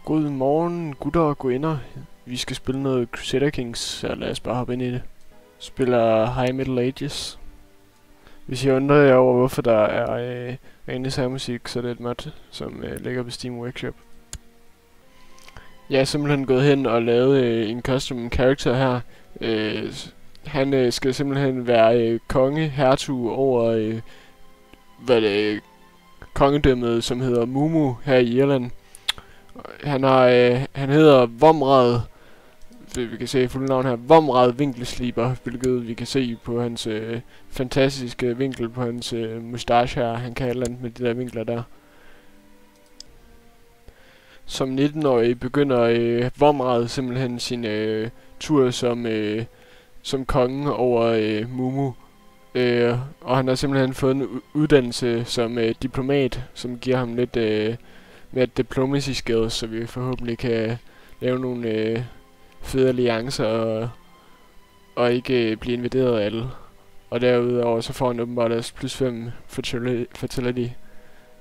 God morgen, gutter og guinder. Vi skal spille noget Crusader Kings, så lad os bare hoppe ind i det. Spiller High Middle Ages. Hvis I undrer jer over, hvorfor der er rene særmusik, så er det et mod, som ligger på Steam Workshop. Jeg er simpelthen gået hen og lavet en custom character her. Han skal simpelthen være konge, hertug over kongedømmet, som hedder Mumu her i Irland. Han hedder Vomrad, vi kan se fulde navn her, Vomrad Vinkelsliber, hvilket vi kan se på hans fantastiske vinkel på hans mustache her. Han kan et eller andet med de der vinkler der. Som 19-årig begynder Vomrad simpelthen sin tur som konge over Mumu. Og han har simpelthen fået en uddannelse som diplomat, som giver ham lidt mere diplomacy skills, så vi forhåbentlig kan lave nogle fede alliancer og ikke blive invaderet af alle. Og derudover så får han åbenbart også plus 5 fertility,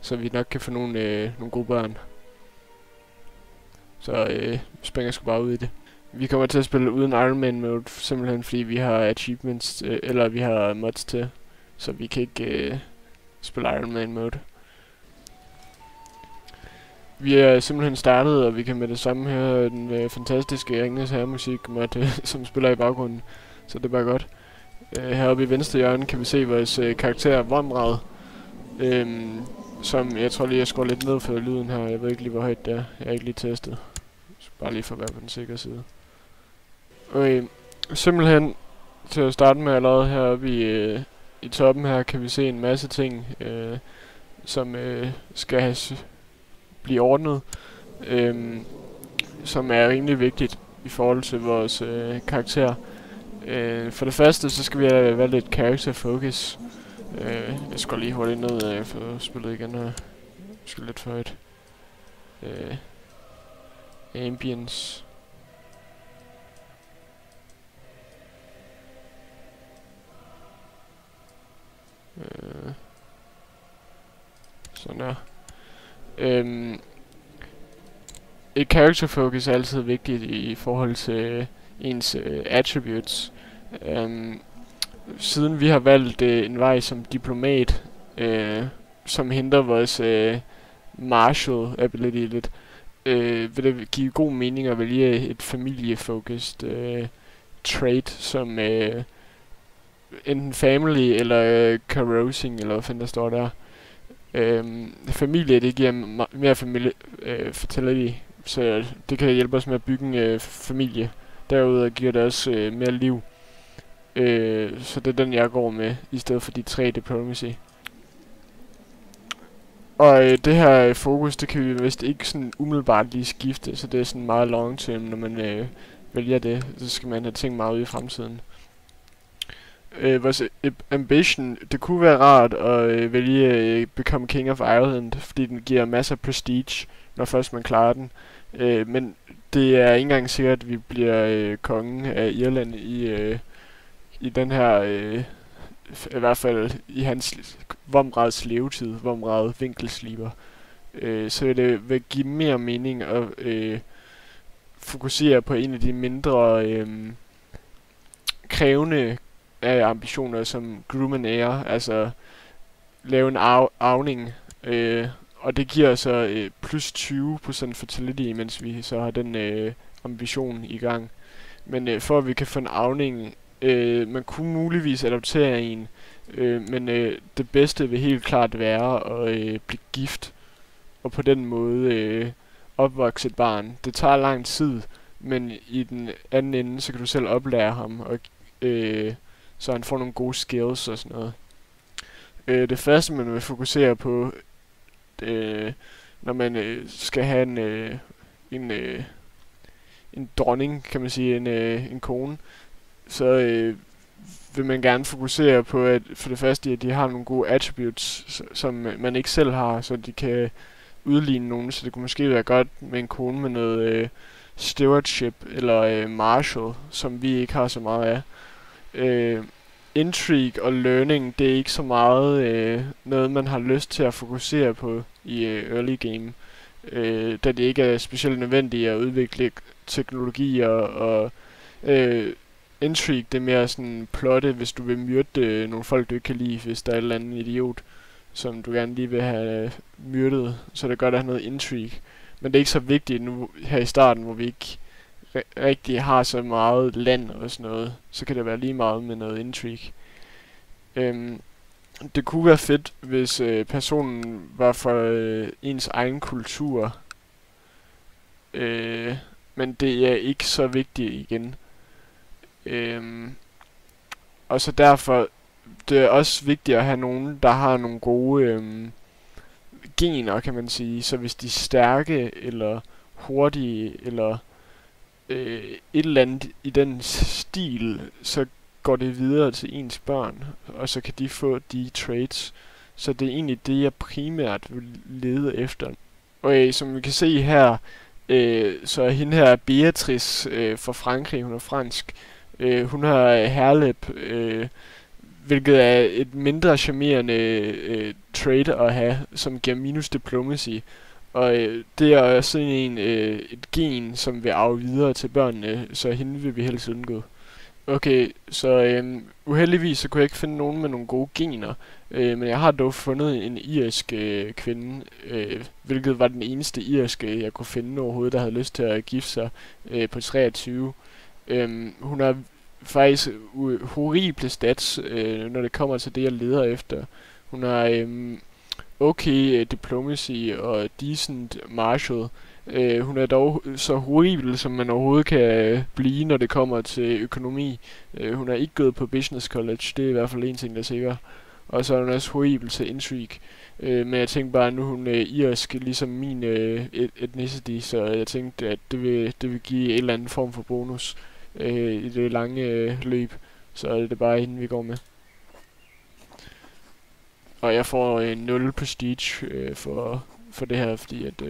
så vi nok kan få nogle gode børn. Så springer sgu bare ud i det. Vi kommer til at spille uden Iron Man mode, simpelthen fordi vi har achievements, eller vi har mods til, så vi kan ikke spille Iron Man mode. Vi er simpelthen startet, og vi kan med det samme høre den fantastiske Ringenes Herre-musik mod, som spiller i baggrunden, så det er bare godt. Heroppe i venstre hjørne kan vi se vores karakter Vomrad, som jeg tror lige jeg skruer lidt ned for lyden her. Jeg ved ikke lige hvor højt det er. Jeg har ikke lige testet. Så bare lige for at være på den sikre side. Okay, simpelthen til at starte med allerede heroppe i toppen her kan vi se en masse ting, som skal blive ordnet, som er rimelig vigtigt i forhold til vores karakter. For det første så skal vi have lidt character focus. Jeg skal lige hurtigt ned for spillet igen her. Jeg skal lidt for højt. Ambience. Sådan der. Et character focus er altid vigtigt i forhold til ens attributes. Siden vi har valgt en vej som diplomat, som henter vores martial ability lidt, vil det give god mening at vælge et familiefocused trait som enten family eller carousing, eller hvad fanden der står der. Familie, det giver mere fertility, så det kan hjælpe os med at bygge en familie. Derudover giver det også mere liv. Så det er den jeg går med, i stedet for de 3 diplomacy. Og det her fokus, det kan vi vist ikke sådan umiddelbart lige skifte, så det er sådan meget long term, når man vælger det. Så skal man have tænkt meget ud i fremtiden. Vores ambition, det kunne være rart at vælge Become King of Ireland, fordi den giver masser af prestige, når først man klarer den. Men det er ikke engang sikkert, at vi bliver kongen af Irland i den her, i hvert fald i hans Vomrads levetid, Vomrad Vinkelsliber. Så det vil give mere mening at fokusere på en af de mindre krævende ambitioner som Groom and Heir, altså lave en arvning, og det giver så plus 20% fertility, mens vi så har den ambition i gang. Men for at vi kan få en arvning, man kunne muligvis adoptere en, men det bedste vil helt klart være at blive gift, og på den måde opvokse et barn. Det tager lang tid, men i den anden ende, så kan du selv oplære ham, og så han får nogle gode skills og sådan noget. Det første man vil fokusere på, når man skal have en dronning, kan man sige, en kone, så vil man gerne fokusere på, at for det første, at de har nogle gode attributes, som man ikke selv har, så de kan udligne nogen, så det kunne måske være godt med en kone med noget stewardship eller martial, som vi ikke har så meget af. Intrigue og learning, det er ikke så meget noget, man har lyst til at fokusere på i early game. da det ikke er specielt nødvendigt at udvikle teknologi og intrigue, det er mere sådan plotte, hvis du vil myrde nogle folk, du ikke kan lide, hvis der er et eller andet idiot, som du gerne lige vil have myrdet, så det gør der noget intrigue. Men det er ikke så vigtigt nu her i starten, hvor vi ikke rigtig har så meget land og sådan noget, så kan det være lige meget med noget intrigue. Det kunne være fedt, hvis personen var for ens egen kultur, men det er ikke så vigtigt igen. Og så derfor, det er også vigtigt at have nogen, der har nogle gode gener, kan man sige. Så hvis de er stærke, eller hurtige, eller et eller andet i den stil, så går det videre til ens børn, og så kan de få de traits. Så det er egentlig det, jeg primært vil lede efter. Og som vi kan se her, så er hende her Beatrice fra Frankrig, hun er fransk. Hun har herlep, hvilket er et mindre charmerende trait at have, som giver minus diplomacy. Og det er sådan et gen, som vil arve videre til børnene, så hende vil vi helst undgå. Okay, så uheldigvis så kunne jeg ikke finde nogen med nogle gode gener, men jeg har dog fundet en irsk kvinde, hvilket var den eneste irske, jeg kunne finde overhovedet, der havde lyst til at gifte sig på 23. Hun har faktisk horrible stats, når det kommer til det, jeg leder efter. Hun har okay diplomacy og decent martial. Hun er dog så horribel, som man overhovedet kan blive, når det kommer til økonomi. Hun er ikke gået på business college, det er i hvert fald en ting, der er sikker. Og så er hun også horribel til intrigue. Men jeg tænkte bare, at nu hun er irsk, ligesom min ethnicity, så jeg tænkte, at det vil give en eller anden form for bonus i det lange løb. Så er det bare hende, vi går med. Og jeg får 0 prestige for det her, fordi at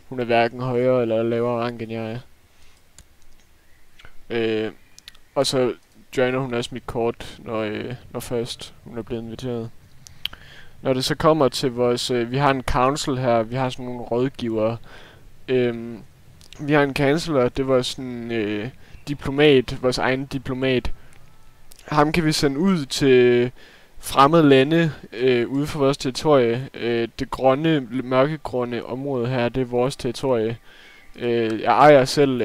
hun er hverken højere eller lavere rank, end jeg er. Og så joiner hun også mit kort, når først hun er blevet inviteret. Når det så kommer til vores... vi har en council her, vi har sådan nogle rådgivere. Vi har en chancellor, det var sådan diplomat, vores egen diplomat. Ham kan vi sende ud til fremmede lande ude for vores territorie. Det grønne, mørkegrønne område her, det er vores territorie. Jeg ejer selv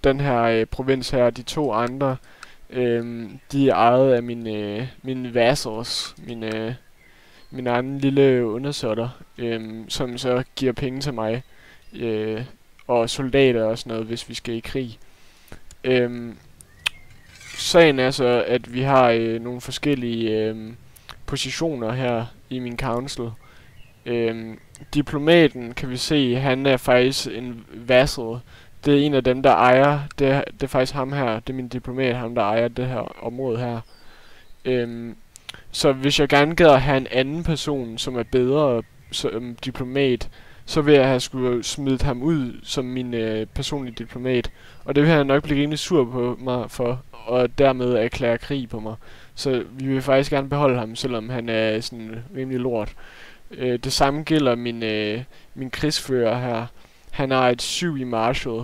den her provins her, de 2 andre. De er ejet af mine vassals, mine egne lille undersåtter, som så giver penge til mig, og soldater og sådan noget, hvis vi skal i krig. Sagen er så, at vi har nogle forskellige positioner her i min council. Diplomaten, kan vi se, han er faktisk en vassal. Det er en af dem, der ejer, det er faktisk ham her, det er min diplomat, ham der ejer det her område her. Så hvis jeg gerne gad at have en anden person, som er bedre som diplomat, så vil jeg have skulle smidt ham ud som min personlige diplomat. Og det vil han nok blive rimelig sur på mig for, og dermed erklære krig på mig. Så vi vil faktisk gerne beholde ham, selvom han er sådan rimelig lort. Det samme gælder min krigsfører her. Han har et 7 i martial,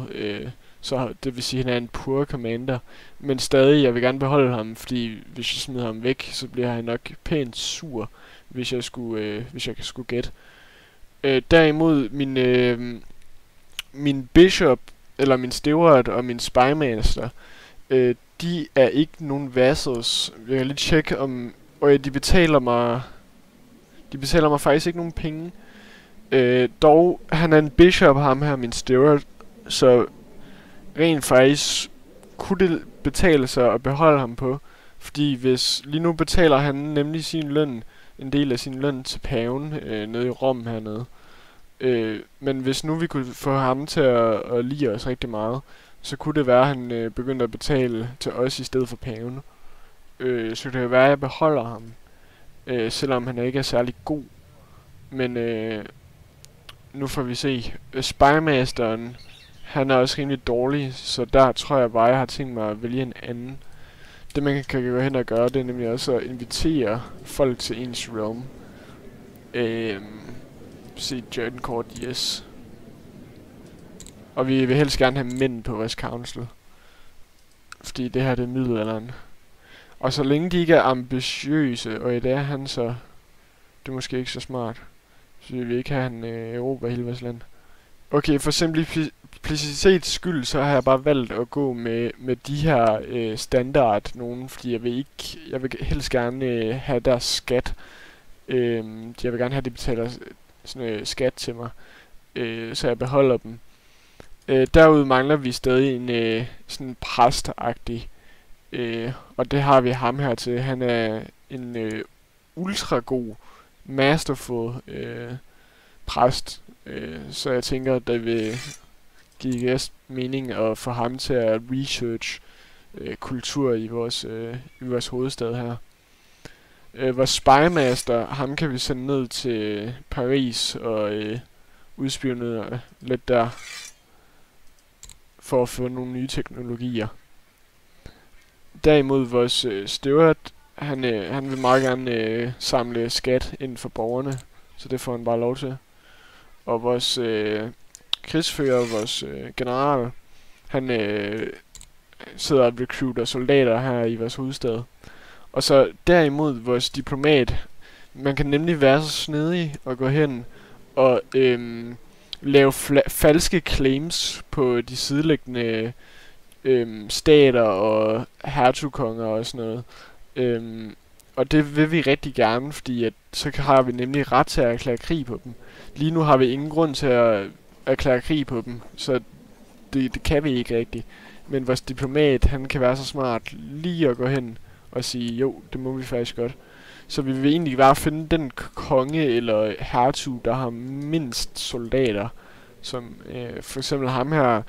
så det vil sige, at han er en poor commander. Men stadig, jeg vil gerne beholde ham, fordi hvis jeg smider ham væk, så bliver han nok pænt sur, hvis jeg skulle gætte. Derimod min bishop, eller min steward og min spymaster, de er ikke nogen vassals. Jeg kan lige tjekke om... Og de betaler mig faktisk ikke nogen penge. Dog, han er en bishop, ham her, min steward, så rent faktisk kunne det betale sig at beholde ham på. Fordi hvis lige nu betaler han nemlig en del af sin løn til paven nede i Rom hernede. Men hvis nu vi kunne få ham til at lide os rigtig meget, så kunne det være, at han begyndte at betale til os i stedet for paven. Så det kan være, at jeg beholder ham, selvom han ikke er særlig god. Men nu får vi se. Spymasteren, han er også rimelig dårlig, så der tror jeg bare, jeg har tænkt mig at vælge en anden. Det man kan gå hen og gøre, det er nemlig også at invitere folk til ens realm. Se join kort, yes. Og vi vil helst gerne have mænd på vores council. Fordi det her det er middelalderen. Og så længe de ikke er ambitiøse, og det er han så, det er måske ikke så smart. Så vi vil ikke have han Europa hele vores land. Okay, for simplicitets skyld, så har jeg bare valgt at gå med de her standard nogen, fordi jeg vil helst gerne have deres skat. Jeg vil gerne have, de betaler sådan skat til mig, så jeg beholder dem. Derudover mangler vi stadig en sådan præstagtig, og det har vi ham her til. Han er en ultra god, masterful præst, så jeg tænker, at det vil give mening at få ham til at research kultur i vores hovedstad her. Vores spymaster, ham kan vi sende ned til Paris og udspionere lidt der, for at få nogle nye teknologier. Derimod vores steward, han vil meget gerne samle skat ind for borgerne, så det får han bare lov til. Og vores krigsfører, vores general, han sidder og recruiter soldater her i vores hovedstad. Og så derimod vores diplomat, man kan nemlig være så snedig og gå hen og lave falske claims på de sidelæggende stater og hertugkonger og sådan noget. Og det vil vi rigtig gerne, fordi at så har vi nemlig ret til at erklære krig på dem. Lige nu har vi ingen grund til at erklære krig på dem, så det kan vi ikke rigtigt. Men vores diplomat, han kan være så smart lige at gå hen og sige, jo, det må vi faktisk godt. Så vi vil egentlig bare finde den konge eller hertug, der har mindst soldater. Som for eksempel ham her,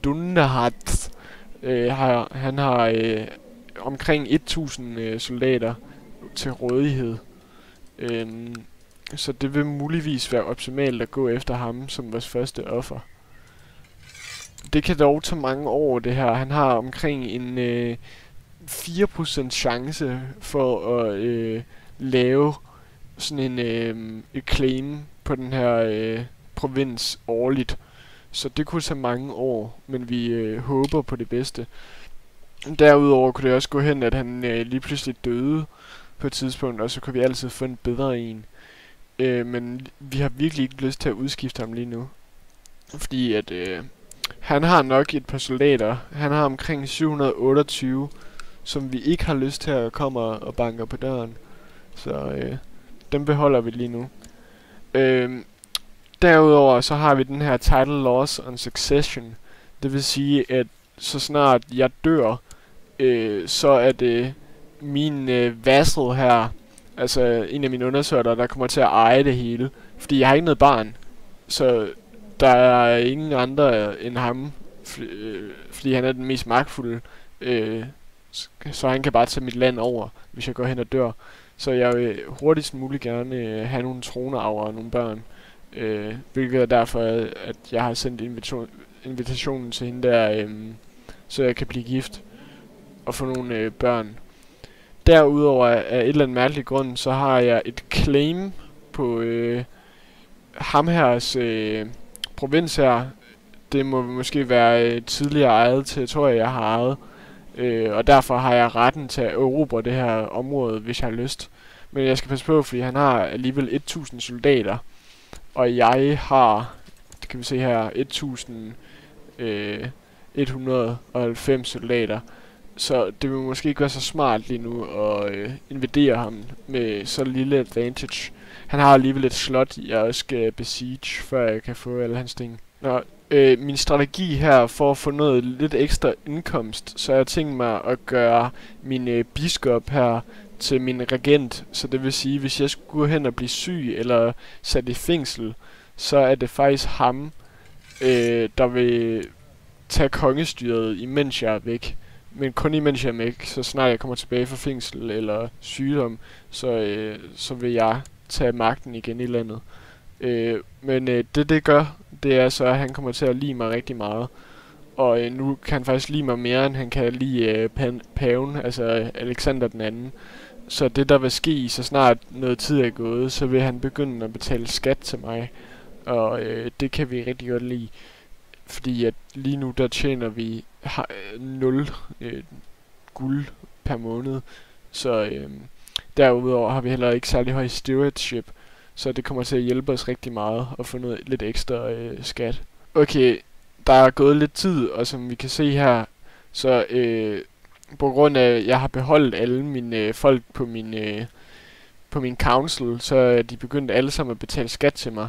Dunderhat, han har omkring 1000 soldater til rådighed. Så det vil muligvis være optimalt at gå efter ham som vores første offer. Det kan dog tage mange år, det her. Han har omkring en 4% chance for at lave sådan en claim på den her provins årligt. Så det kunne tage mange år, men vi håber på det bedste. Derudover kunne det også gå hen, at han lige pludselig døde på et tidspunkt, og så kunne vi altid få en bedre en. Men vi har virkelig ikke lyst til at udskifte ham lige nu. Fordi at han har nok et par soldater. Han har omkring 728, som vi ikke har lyst til at komme og banke på døren. Så dem beholder vi lige nu. Derudover så har vi den her title loss on succession. Det vil sige, at så snart jeg dør, så er det min vassal her, altså en af mine undersøgter, der kommer til at eje det hele. Fordi jeg har ikke noget barn, så der er ingen andre end ham, fordi han er den mest magtfulde. Så han kan bare tage mit land over, hvis jeg går hen og dør. Så jeg vil hurtigst muligt gerne have nogle tronarver og nogle børn. Hvilket er derfor, at jeg har sendt invitationen til hende der, så jeg kan blive gift og få nogle børn. Derudover af et eller andet mærkeligt grund, så har jeg et claim på ham hers provins her. Det må måske være tidligere ejet territorie, jeg har ejet. Og derfor har jeg retten til at erobre det her område, hvis jeg har lyst. Men jeg skal passe på, fordi han har alligevel 1000 soldater. Og jeg har, det kan vi se her, 1190 soldater. Så det vil måske ikke være så smart lige nu at invadere ham med så lille advantage. Han har alligevel et slot, jeg også skal besiege, før jeg kan få alle hans ting. Nå, min strategi her for at få noget lidt ekstra indkomst, så har jeg tænkt mig at gøre min biskop her til min regent. Så det vil sige, hvis jeg skulle gå hen og blive syg eller sat i fængsel, så er det faktisk ham, der vil tage kongestyret, imens jeg er væk. Men kun imens jeg er væk, så snart jeg kommer tilbage fra fængsel eller sygdom, så vil jeg tage magten igen i landet. Men det gør, det er så, at han kommer til at lide mig rigtig meget. Og nu kan han faktisk lide mig mere, end han kan lide paven, altså Alexander den anden. Så det der vil ske, så snart noget tid er gået, så vil han begynde at betale skat til mig. og det kan vi rigtig godt lide, fordi at lige nu der tjener vi 0 guld per måned, så derudover har vi heller ikke særlig høj stewardship, så det kommer til at hjælpe os rigtig meget at få noget lidt ekstra skat. Okay, der er gået lidt tid, og som vi kan se her, så på grund af at jeg har beholdt alle mine folk på min council, så er de begyndt alle sammen at betale skat til mig.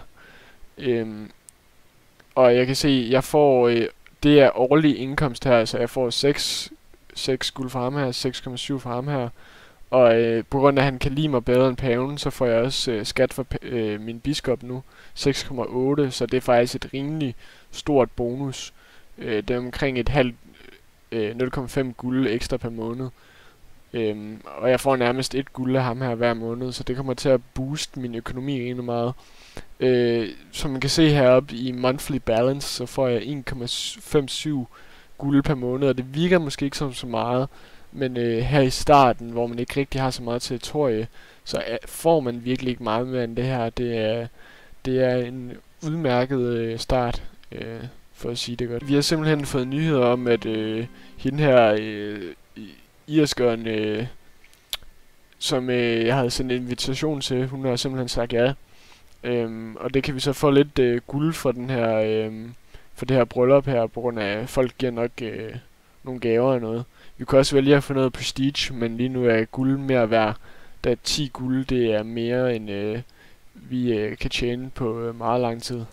Og jeg kan se, jeg får det er årlig indkomst her, så jeg får 6 guld fra ham her, 6,7 fra ham her. Og på grund af at han kan lide mig bedre end paven, så får jeg også skat for min biskop nu, 6,8, så det er faktisk et rimelig stort bonus. Det er omkring et halvt 0,5 guld ekstra per måned. Og jeg får nærmest 1 guld af ham her hver måned, så det kommer til at booste min økonomi rigtig meget. Som man kan se heroppe i monthly balance, så får jeg 1,57 guld per måned, og det virker måske ikke som så meget, men her i starten, hvor man ikke rigtig har så meget territorie, så får man virkelig ikke meget mere end det her. Det er en udmærket start, for at sige det godt. Vi har simpelthen fået nyheder om, at hende her irskeren, som jeg havde sendt en invitation til, hun har simpelthen sagt ja. Og det kan vi så få lidt guld for den her, for det her bryllup her, på grund af at folk giver nok nogle gaver og noget. Vi kan også vælge at få noget prestige, men lige nu er guld mere værd, da 10 guld det er mere end vi kan tjene på meget lang tid.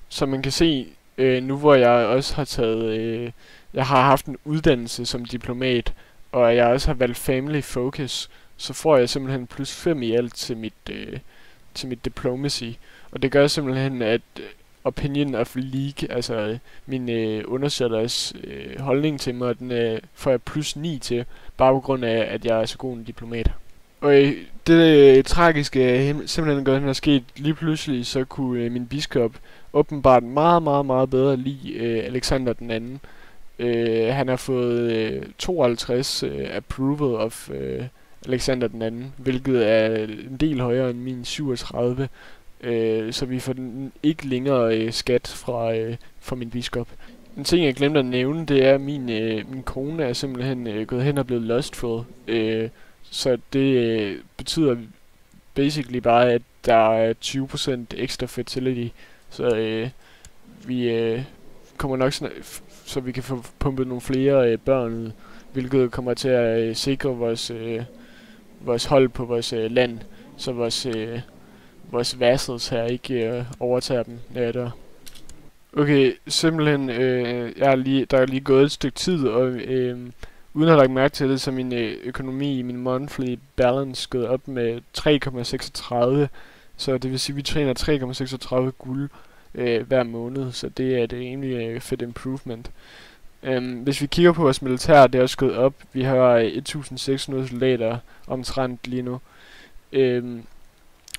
Som man kan se, nu hvor jeg også har taget, jeg har haft en uddannelse som diplomat, og jeg også har valgt family focus, så får jeg simpelthen +5 i alt til mit diplomacy. Og det gør simpelthen, at opinion of league, altså min undersøgers holdning til mig, den får jeg +9 til, bare på grund af, at jeg er så god en diplomat. Og det tragiske simpelthen gør, at er sket lige pludselig, så kunne min biskop åbenbart meget bedre lide Alexander den anden. Han har fået 52 approval of Alexander den anden, hvilket er en del højere end min 37. Så vi får ikke længere skat fra min biskop. En ting jeg glemte at nævne, det er at min kone er simpelthen gået hen og blevet lustful. Så det betyder basically bare, at der er 20% ekstra fertility. Så vi kommer nok så vi kan få pumpet nogle flere børn ud, hvilket kommer til at sikre vores hold på vores land, så vores vassals her ikke overtager dem, når jeg dør. Okay, simpelthen, der er lige gået et stykke tid, og uden at have lagt mærke til det, så min økonomi, min monthly balance, gået op med 3,36, så det vil sige, at vi tjener 3,36 guld hver måned, så det er et rimelig fedt improvement. Hvis vi kigger på vores militær, det er også gået op. Vi har 1600 soldater omtrent lige nu.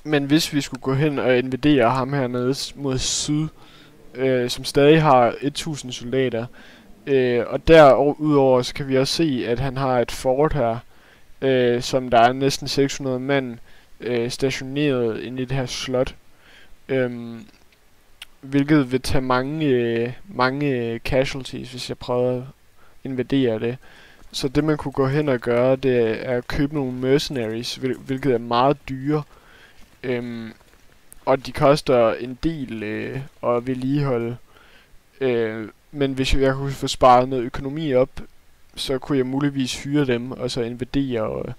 Men hvis vi skulle gå hen og invadere ham hernede mod syd, som stadig har 1000 soldater, og derudover så kan vi også se, at han har et fort her, som der er næsten 600 mand stationeret inde i det her slot. Hvilket vil tage mange casualties, hvis jeg prøver at invadere det. Så det man kunne gå hen og gøre, det er at købe nogle mercenaries, hvilket er meget dyre. Og de koster en del at vedligeholde. Men hvis jeg kunne få sparet noget økonomi op, så kunne jeg muligvis hyre dem, og så invadere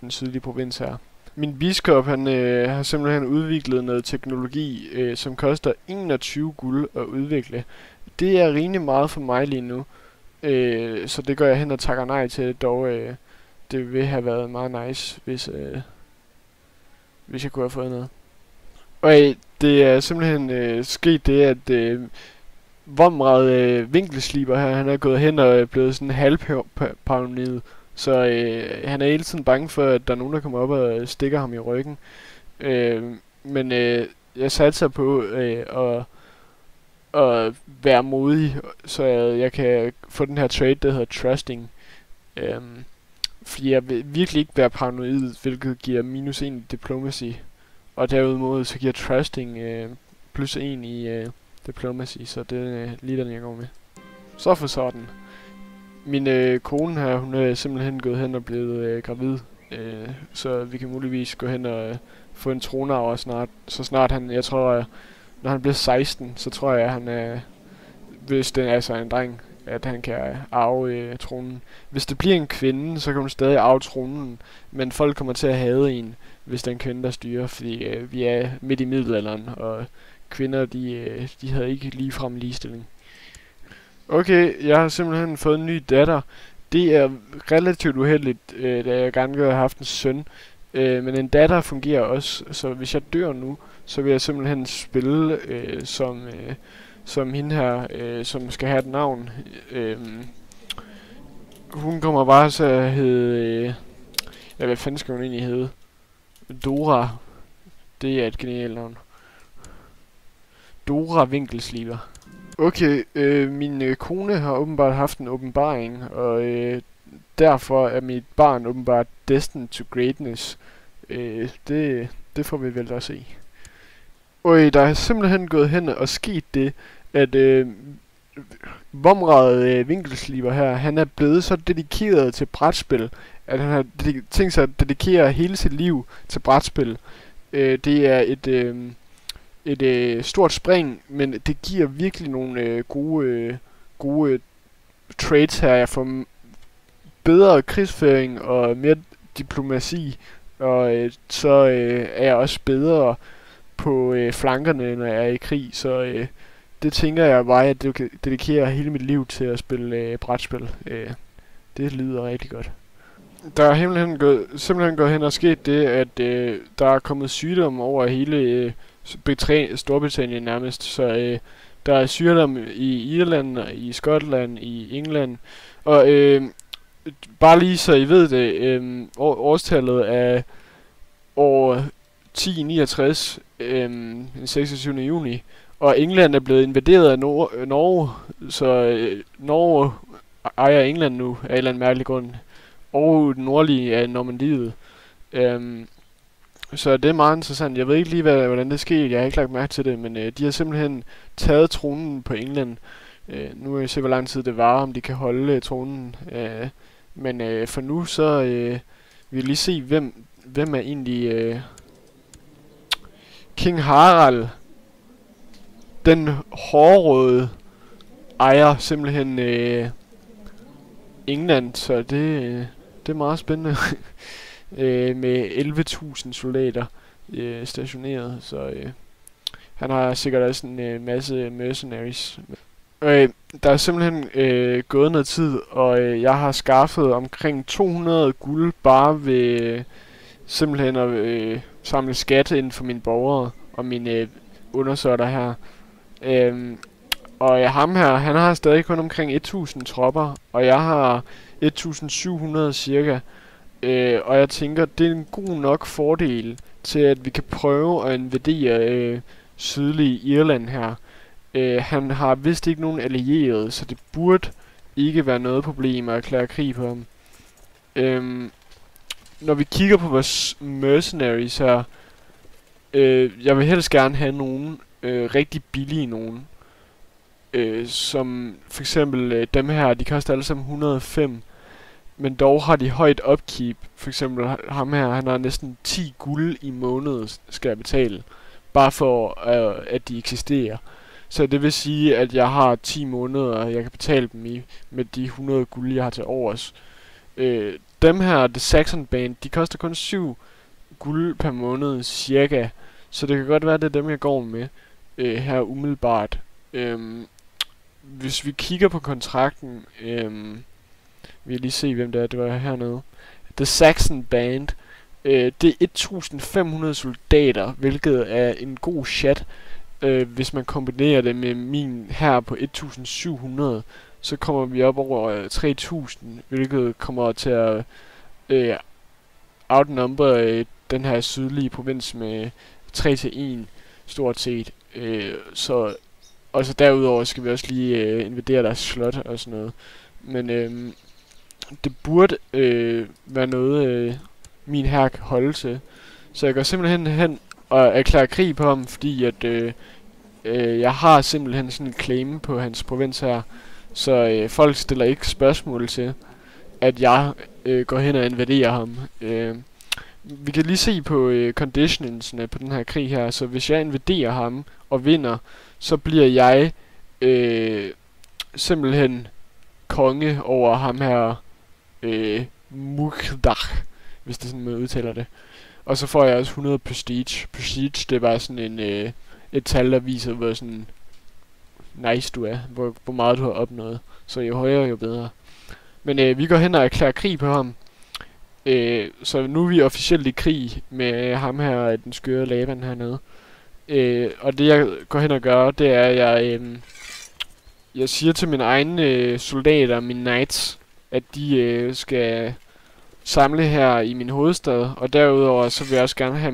den sydlige provins her. Min biskop, han har simpelthen udviklet noget teknologi, som koster 21 guld at udvikle. Det er rimelig meget for mig lige nu, så det går jeg hen og takker nej til, dog det vil have været meget nice, hvis jeg kunne have fået noget. Og det er simpelthen sket det, at Vomrad vinkelsliber her, han er gået hen og er blevet sådan halvparanoid. Så han er hele tiden bange for, at der er nogen, der kommer op og stikker ham i ryggen. Men jeg satser på at være modig, så jeg kan få den her trade, der hedder Trusting. Fordi jeg vil virkelig ikke være paranoid, hvilket giver -1 i Diplomacy. Og derimod så giver trusting +1 i diplomacy, så det er lige den jeg går med. Så for sådan. Min kone her, hun er simpelthen gået hen og blevet gravid, så vi kan muligvis gå hen og få en tronarver snart. Så snart han, jeg tror, når han bliver 16, så tror jeg, han er, hvis det er altså en dreng, at han kan arve tronen. Hvis det bliver en kvinde, så kan hun stadig arve tronen, men folk kommer til at hade en, hvis det er en kvinde, der styrer, fordi vi er midt i middelalderen, og kvinder, de havde ikke ligefrem ligestilling. Okay, jeg har simpelthen fået en ny datter. Det er relativt uheldigt, da jeg gerne ville have haft en søn. Men en datter fungerer også, så hvis jeg dør nu, så vil jeg simpelthen spille som hende her, som skal have et navn. Hun kommer bare til at hedde... ja, hvad fanden skal hun egentlig hedde? Dora. Det er et genialt navn. Dora Winkelsliber. Okay, min kone har åbenbart haft en åbenbaring, og derfor er mit barn åbenbart destined to greatness. Det får vi vel da se. Og der er simpelthen gået hen og sket det, at Vomrad Winkelsliber her, han er blevet så dedikeret til brætspil, at han har tænkt sig at dedikere hele sit liv til brætspil. Det er et stort spring, men det giver virkelig nogle gode traits her. Jeg får bedre krigsføring og mere diplomati, og så er jeg også bedre på flankerne, når jeg er i krig, så det tænker jeg bare, at jeg kan dedikere hele mit liv til at spille brætspil. Det lyder rigtig godt. Der er simpelthen gået hen og sket det, at der er kommet sygdom over hele Storbritannien nærmest, så der er sygdom i Irland, i Skotland, i England, og bare lige så I ved det, årstallet af år 1069, den 26. juni, og England er blevet invaderet af Norge, så Norge ejer England nu af en eller anden mærkelig grund, og den nordlige af Normandiet. Så det er meget interessant. Jeg ved ikke lige, hvordan det skete. Jeg har ikke lagt mærke til det, men de har simpelthen taget tronen på England. Nu må jeg se, hvor lang tid det var, om de kan holde tronen. Men for nu, så vil jeg lige se, hvem er egentlig King Harald. Den hårdrøde ejer simpelthen England, så det er meget spændende. Med 11.000 soldater stationeret, så han har sikkert også en masse mercenaries. Der er simpelthen gået noget tid, og jeg har skaffet omkring 200 guld bare ved simpelthen at samle skat ind for mine borgere og mine undersåtter her. Og ham her, han har stadig kun omkring 1000 tropper, og jeg har 1700 cirka. Og jeg tænker, det er en god nok fordel til, at vi kan prøve at invadere sydlige Irland her. Han har vist ikke nogen allierede, så det burde ikke være noget problem at erklære krig på ham. Når vi kigger på vores mercenaries her, jeg vil helst gerne have nogen rigtig billige nogen. Som for eksempel dem her, de koster alle sammen 105. Men dog har de højt upkeep. For eksempel ham her, han har næsten 10 guld i måneden, skal jeg betale. Bare for, at de eksisterer. Så det vil sige, at jeg har 10 måneder, jeg kan betale dem i, med de 100 guld, jeg har til overs. Dem her, The Saxon Band, de koster kun 7 guld per måned, cirka. Så det kan godt være, det er dem, jeg går med her umiddelbart. Hvis vi kigger på kontrakten... vi kan lige se, hvem det er. Det var hernede. The Saxon Band. Det er 1500 soldater, hvilket er en god chat. Hvis man kombinerer det med min her på 1700, så kommer vi op over 3000, hvilket kommer til at outnumber den her sydlige provins med 3-1 stort set. Og så derudover skal vi også lige invadere deres slot og sådan noget. Men det burde være noget min her kan holde til. Så jeg går simpelthen hen og erklære krig på ham, fordi at jeg har simpelthen sådan en claim på hans provins her, så folk stiller ikke spørgsmål til, at jeg går hen og invaderer ham. Vi kan lige se på conditionsene på den her krig her, så hvis jeg invaderer ham og vinder, så bliver jeg simpelthen konge over ham her Mukdach, hvis det er sådan, man udtaler det. Og så får jeg også 100 prestige. Prestige, det er bare sådan en, et tal, der viser, hvor sådan nice du er, hvor meget du har opnået. Så jo højere, jo bedre. Men vi går hen og erklærer krig på ham. Så nu er vi officielt i krig med ham her, den skøre Laban hernede. Og det jeg går hen og gør, det er, at jeg siger til mine egne soldater, mine knights, at de skal samle her i min hovedstad. Og derudover så vil jeg også gerne have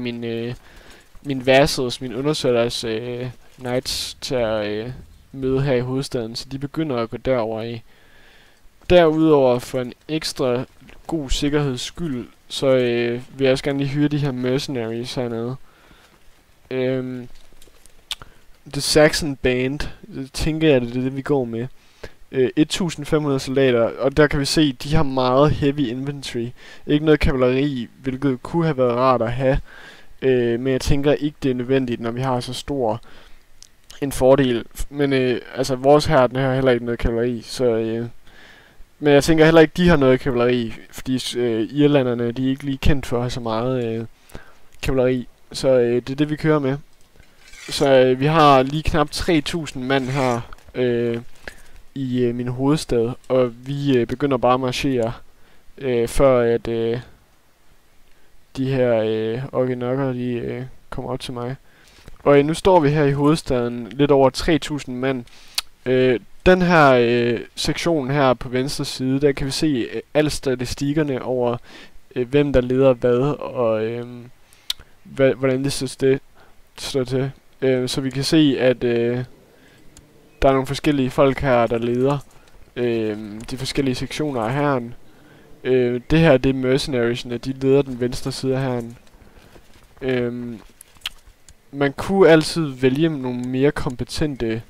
min vassals, min undersøgers knights til at møde her i hovedstaden, så de begynder at gå derover i. Derudover for en ekstra god sikkerheds skyld, så vil jeg også gerne lige hyre de her mercenaries hernede. The Saxon Band, det tænker jeg, det er det vi går med. 1500 soldater, og der kan vi se, de har meget heavy inventory. Ikke noget kavaleri, hvilket kunne have været rart at have. Men jeg tænker ikke, det er nødvendigt, når vi har så stor en fordel. Men altså, vores her, den har heller ikke noget kavaleri, så... Men jeg tænker heller ikke, de har noget kavaleri, fordi irlanderne, de er ikke lige kendt for at have så meget kavaleri. Så det er det, vi kører med. Så vi har lige knap 3000 mand her i min hovedstad, og vi begynder bare at marchere, før at de her orkenokker, de kommer op til mig. Og nu står vi her i hovedstaden, lidt over 3000 mand. Den her sektion her på venstre side, der kan vi se alle statistikkerne over, hvem der leder hvad, og hvordan det står til. Så vi kan se, at der er nogle forskellige folk her, der leder de forskellige sektioner af hæren. Det her, det er mercenariesne, de leder den venstre side af hæren. Man kunne altid vælge nogle mere kompetente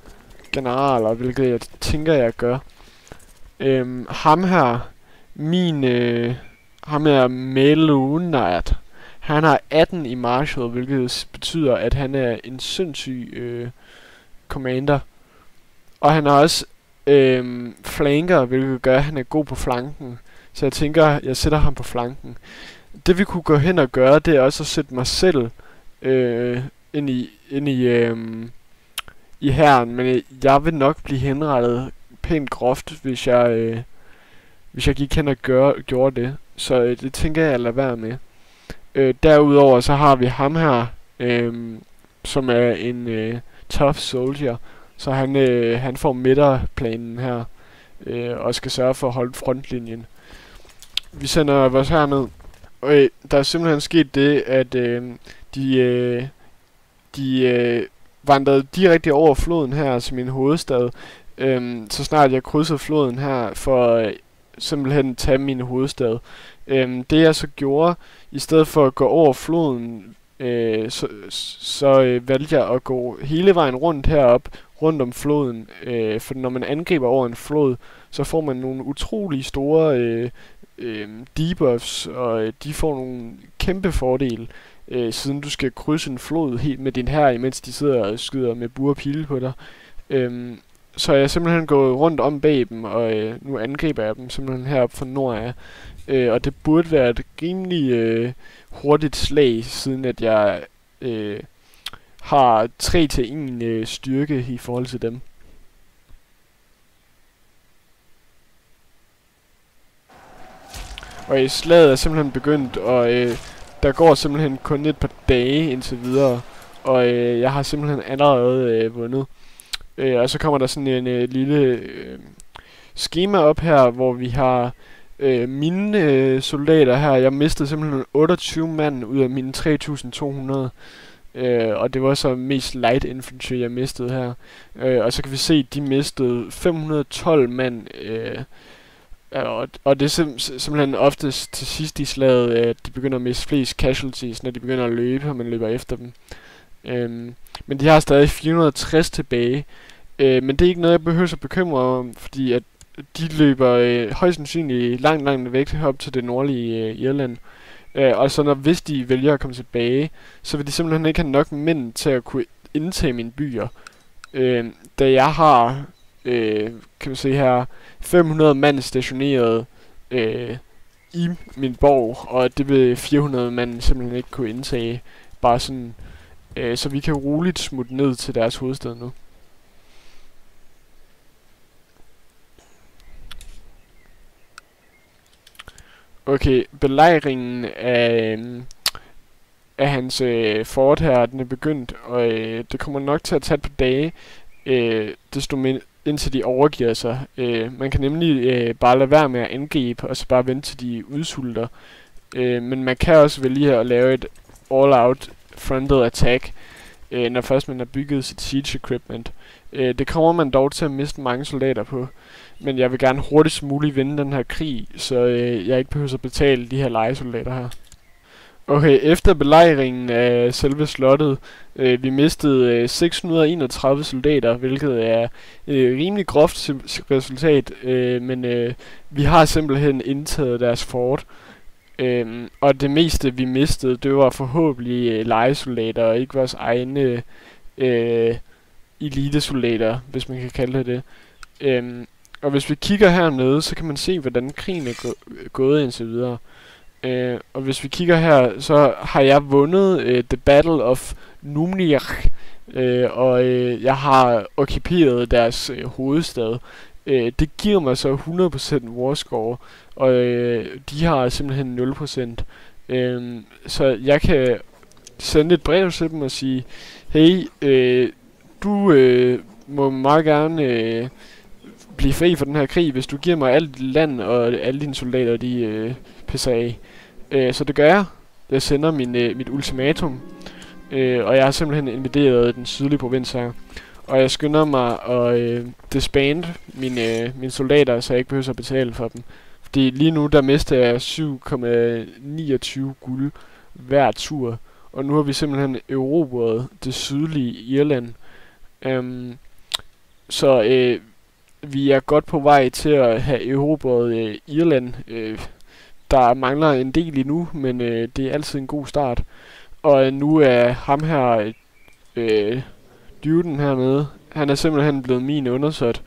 generaler, hvilket jeg tænker, jeg gør. Ham her, ham er Melunat. Han har 18 i Marshall, hvilket betyder, at han er en sindssyg commander. Og han har også flanker, hvilket gør, at han er god på flanken. Så jeg tænker, jeg sætter ham på flanken. Det vi kunne gå hen og gøre, det er også at sætte mig selv ind i hæren. Men jeg vil nok blive henrettet pænt groft, hvis jeg gik hen og gjorde det. Så det tænker jeg at lade være med. Derudover så har vi ham her, som er en tough soldier. Så han får midterplanen her, og skal sørge for at holde frontlinjen. Vi sender vores herned, og der er simpelthen sket det, at de vandrede direkte over floden her til min hovedstad, så snart jeg krydsede floden her for simpelthen tage min hovedstad. Det jeg så gjorde, i stedet for at gå over floden, så valgte jeg at gå hele vejen rundt om floden, for når man angriber over en flod, så får man nogle utrolig store debuffs, og de får nogle kæmpe fordele, siden du skal krydse en flod helt med din hær, imens de sidder og skyder med bue og pile på dig. Så jeg simpelthen gået rundt om bag dem, og nu angriber jeg dem simpelthen heroppe fra nord af. Og det burde være et rimelig hurtigt slag, siden at jeg har 3-1 styrke i forhold til dem. Og slaget er simpelthen begyndt, og der går simpelthen kun et par dage indtil videre, og jeg har simpelthen allerede vundet. Og så kommer der sådan en lille schema op her, hvor vi har mine soldater her. Jeg mistede simpelthen 28 mand ud af mine 3200. Og det var så mest light infantry, jeg mistede her. Og så kan vi se, at de mistede 512 mand. Ja, og det er simpelthen oftest til sidst i slaget, at de begynder at miste flest casualties, når de begynder at løbe, og man løber efter dem. Men de har stadig 460 tilbage. Men det er ikke noget, jeg behøver at bekymre om, fordi at de løber højst sandsynligt langt væk op til det nordlige Irland. Og så hvis de vælger at komme tilbage, så vil de simpelthen ikke have nok mænd til at kunne indtage mine byer. Da jeg har, kan man se her, 500 mand stationeret i min borg, og det vil 400 mand simpelthen ikke kunne indtage. Bare sådan, så vi kan roligt smutte ned til deres hovedstad nu. Okay, belejringen af hans fort her, den er begyndt, og det kommer nok til at tage et par dage, indtil de overgiver sig. Man kan nemlig bare lade være med at angribe, og så bare vente til de udsulter. Men man kan også vælge at lave et all-out frontal attack, når først man har bygget sit siege equipment. Det kommer man dog til at miste mange soldater på. Men jeg vil gerne hurtigst muligt vinde den her krig, så jeg ikke behøver at betale de her lejesoldater her. Okay, efter belejringen af selve slottet, vi mistede 631 soldater, hvilket er et rimelig groft resultat, men vi har simpelthen indtaget deres fort. Og det meste vi mistede, det var forhåbentlig lejesoldater, og ikke vores egne elitesoldater, hvis man kan kalde det det. Og hvis vi kigger hernede, så kan man se, hvordan krigen er gået indtil videre. Og hvis vi kigger her, så har jeg vundet The Battle of Numnirch, og jeg har okkuperet deres hovedstad. Det giver mig så 100% warscore, og de har simpelthen 0%. Så jeg kan sende et brev til dem og sige, hey, du må meget gerne blive fri for den her krig, hvis du giver mig alt dit land, og alle dine soldater, de pisser af. Så det gør jeg. Jeg sender mit ultimatum, og jeg har simpelthen invaderet den sydlige provins her. Og jeg skynder mig at disbande mine soldater, så jeg ikke behøver at betale for dem. Fordi lige nu, der mister jeg 7,29 guld hver tur. Og nu har vi simpelthen erobret det sydlige Irland. Så vi er godt på vej til at have erobret Irland. Der mangler en del endnu, men det er altid en god start. Og nu er ham her, duden hernede, han er simpelthen blevet min undersåt.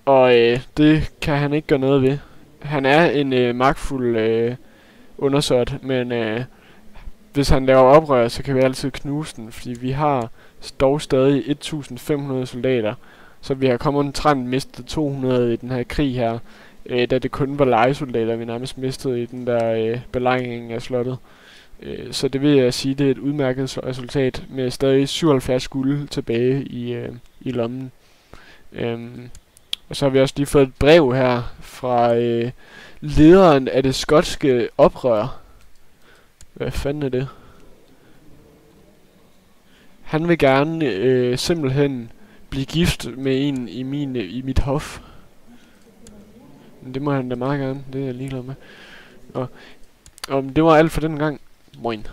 Og det kan han ikke gøre noget ved. Han er en magtfuld undersåt, men hvis han laver oprør, så kan vi altid knuse den, fordi vi har dog stadig 1500 soldater. Så vi har kommet omtrent mistet 200 i den her krig her, da det kun var lejesoldater, vi nærmest mistede i den der belejring af slottet. Så det vil jeg sige, det er et udmærket resultat med stadig 77 guld tilbage i lommen. Og så har vi også lige fået et brev her fra lederen af det skotske oprør. Hvad fanden er det? Han vil gerne simpelthen blive gift med en i mit hof. Men det må han da meget gerne, det er jeg ligeglad med. Og det var alt for den gang. Moin.